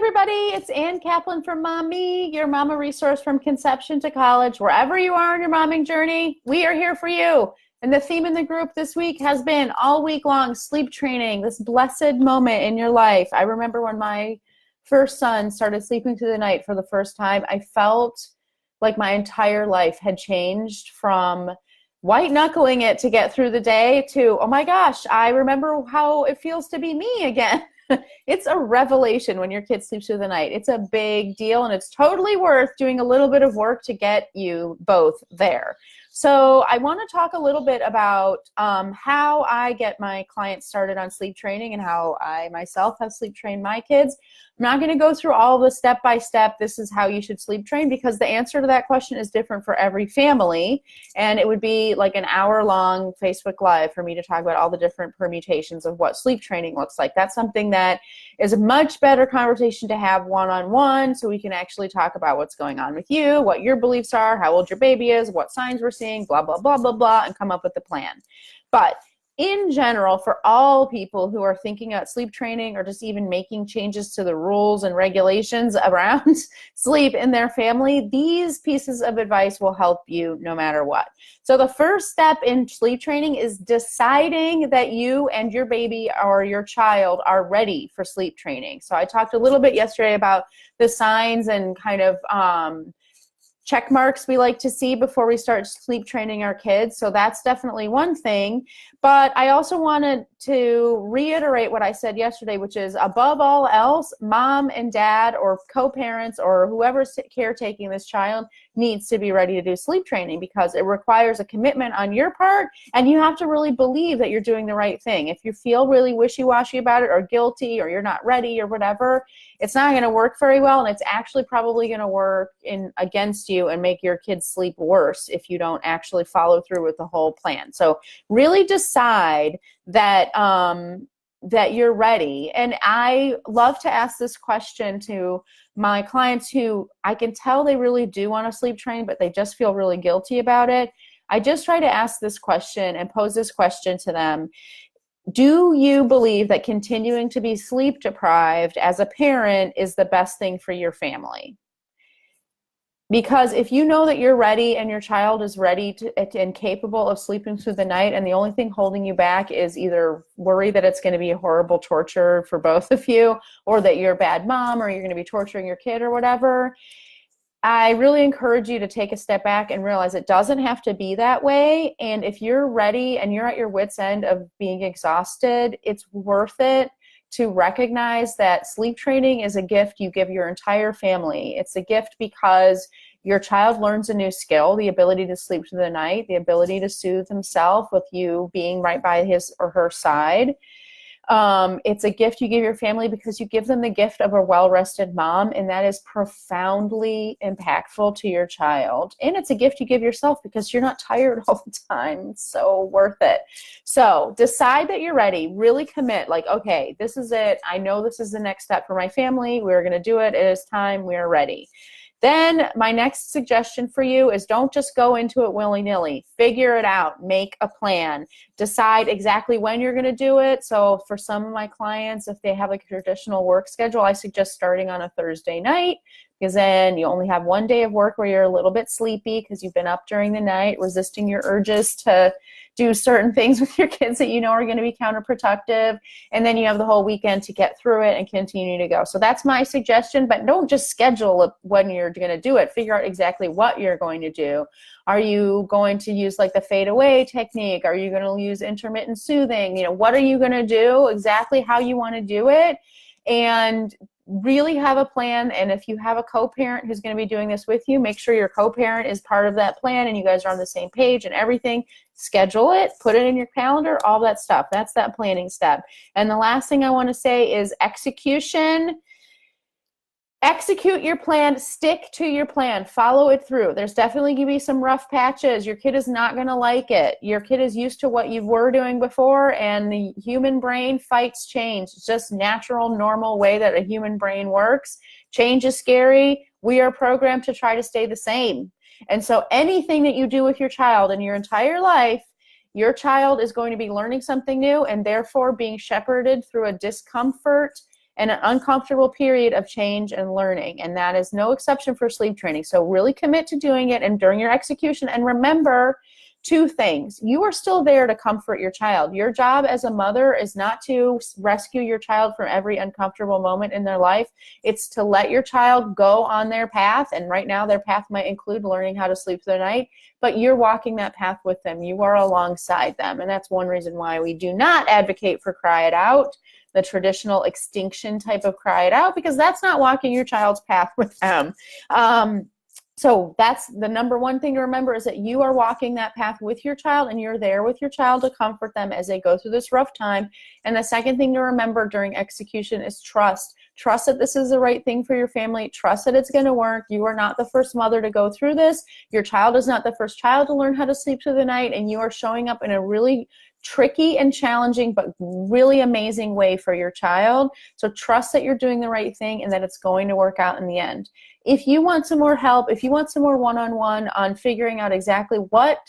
everybody. It's Ann Kaplan from Mommy, your mama resource from conception to college. Wherever you are in your momming journey, we are here for you. And the theme in the group this week has been all week long sleep training, this blessed moment in your life. I remember when my first son started sleeping through the night for the first time, I felt like my entire life had changed from white knuckling it to get through the day to, oh my gosh, I remember how it feels to be me again. It's a revelation when your kid sleeps through the night. It's a big deal, and it's totally worth doing a little bit of work to get you both there. So I want to talk a little bit about how I get my clients started on sleep training and how I myself have sleep trained my kids. I'm not going to go through all the step-by-step, this is how you should sleep train, because the answer to that question is different for every family, and it would be like an hour-long Facebook Live for me to talk about all the different permutations of what sleep training looks like. That's something that is a much better conversation to have one-on-one, so we can actually talk about what's going on with you, what your beliefs are, how old your baby is, what signs we're seeing, blah, blah, blah, blah, blah, and come up with a plan. But in general, for all people who are thinking about sleep training or just even making changes to the rules and regulations around sleep in their family, these pieces of advice will help you no matter what. So the first step in sleep training is deciding that you and your baby or your child are ready for sleep training. So I talked a little bit yesterday about the signs and kind of check marks we like to see before we start sleep training our kids. So that's definitely one thing. But I also wanted to reiterate what I said yesterday, which is above all else, mom and dad or co-parents or whoever's caretaking this child needs to be ready to do sleep training, because it requires a commitment on your part, and you have to really believe that you're doing the right thing. If you feel really wishy-washy about it or guilty or you're not ready or whatever, it's not going to work very well, and it's actually probably going to work against you and make your kids sleep worse if you don't actually follow through with the whole plan. So really decide that that you're ready. And I love to ask this question to my clients who I can tell they really do want to sleep train, but they just feel really guilty about it. I just try to ask this question and pose this question to them. Do you believe that continuing to be sleep deprived as a parent is the best thing for your family? Because if you know that you're ready and your child is ready and capable of sleeping through the night, and the only thing holding you back is either worry that it's going to be a horrible torture for both of you, or that you're a bad mom, or you're going to be torturing your kid or whatever, I really encourage you to take a step back and realize it doesn't have to be that way. And if you're ready and you're at your wit's end of being exhausted, it's worth it to recognize that sleep training is a gift you give your entire family. It's a gift because your child learns a new skill, the ability to sleep through the night, the ability to soothe himself with you being right by his or her side. It's a gift you give your family because you give them the gift of a well-rested mom, and that is profoundly impactful to your child. And it's a gift you give yourself because you're not tired all the time. It's so worth it. So decide that you're ready. Really commit. Like, okay, this is it. I know this is the next step for my family. We're going to do it. It is time. We are ready. Then my next suggestion for you is don't just go into it willy-nilly. Figure it out. Make a plan. Decide exactly when you're going to do it. So for some of my clients, if they have like a traditional work schedule, I suggest starting on a Thursday night, because then you only have one day of work where you're a little bit sleepy because you've been up during the night, resisting your urges to do certain things with your kids that you know are going to be counterproductive. And then you have the whole weekend to get through it and continue to go. So that's my suggestion, but don't just schedule it when you're going to do it. Figure out exactly what you're going to do. Are you going to use like the fade away technique? Are you going to use intermittent soothing? You know, what are you going to do? Exactly how you want to do it. And really have a plan. And if you have a co-parent who's going to be doing this with you, make sure your co-parent is part of that plan and you guys are on the same page and everything. Schedule it, put it in your calendar, all that stuff. That's that planning step. And the last thing I want to say is execution. Execute your plan, stick to your plan, follow it through. There's definitely going to be some rough patches. Your kid is not going to like it. Your kid is used to what you were doing before, and the human brain fights change. It's just natural, normal way that a human brain works. Change is scary. We are programmed to try to stay the same. And so anything that you do with your child in your entire life, your child is going to be learning something new and therefore being shepherded through a discomfort and an uncomfortable period of change and learning. And that is no exception for sleep training. So really commit to doing it and during your execution. And remember, 2 things. You are still there to comfort your child. Your job as a mother is not to rescue your child from every uncomfortable moment in their life. It's to let your child go on their path. And right now their path might include learning how to sleep through the night, but you're walking that path with them. You are alongside them. And that's one reason why we do not advocate for cry it out, the traditional extinction type of cry it out, because that's not walking your child's path with them. So that's the number one thing to remember, is that you are walking that path with your child, and you're there with your child to comfort them as they go through this rough time. And the second thing to remember during execution is trust. Trust that this is the right thing for your family. Trust that it's going to work. You are not the first mother to go through this. Your child is not the first child to learn how to sleep through the night, and you are showing up in a really tricky and challenging but really amazing way for your child. So trust that you're doing the right thing and that it's going to work out in the end. If you want some more help, if you want some more one-on-one on figuring out exactly what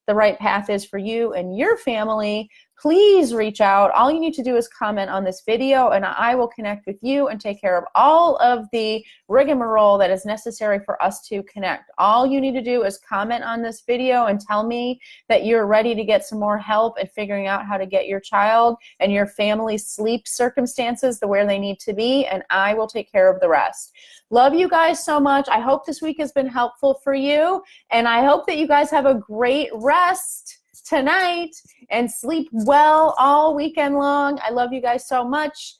the right path is for you and your family, please reach out. All you need to do is comment on this video, and I will connect with you and take care of all of the rigmarole that is necessary for us to connect. All you need to do is comment on this video and tell me that you're ready to get some more help in figuring out how to get your child and your family's sleep circumstances to where they need to be, and I will take care of the rest. Love you guys so much. I hope this week has been helpful for you, and I hope that you guys have a great rest tonight and sleep well all weekend long. I love you guys so much.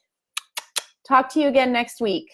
Talk to you again next week.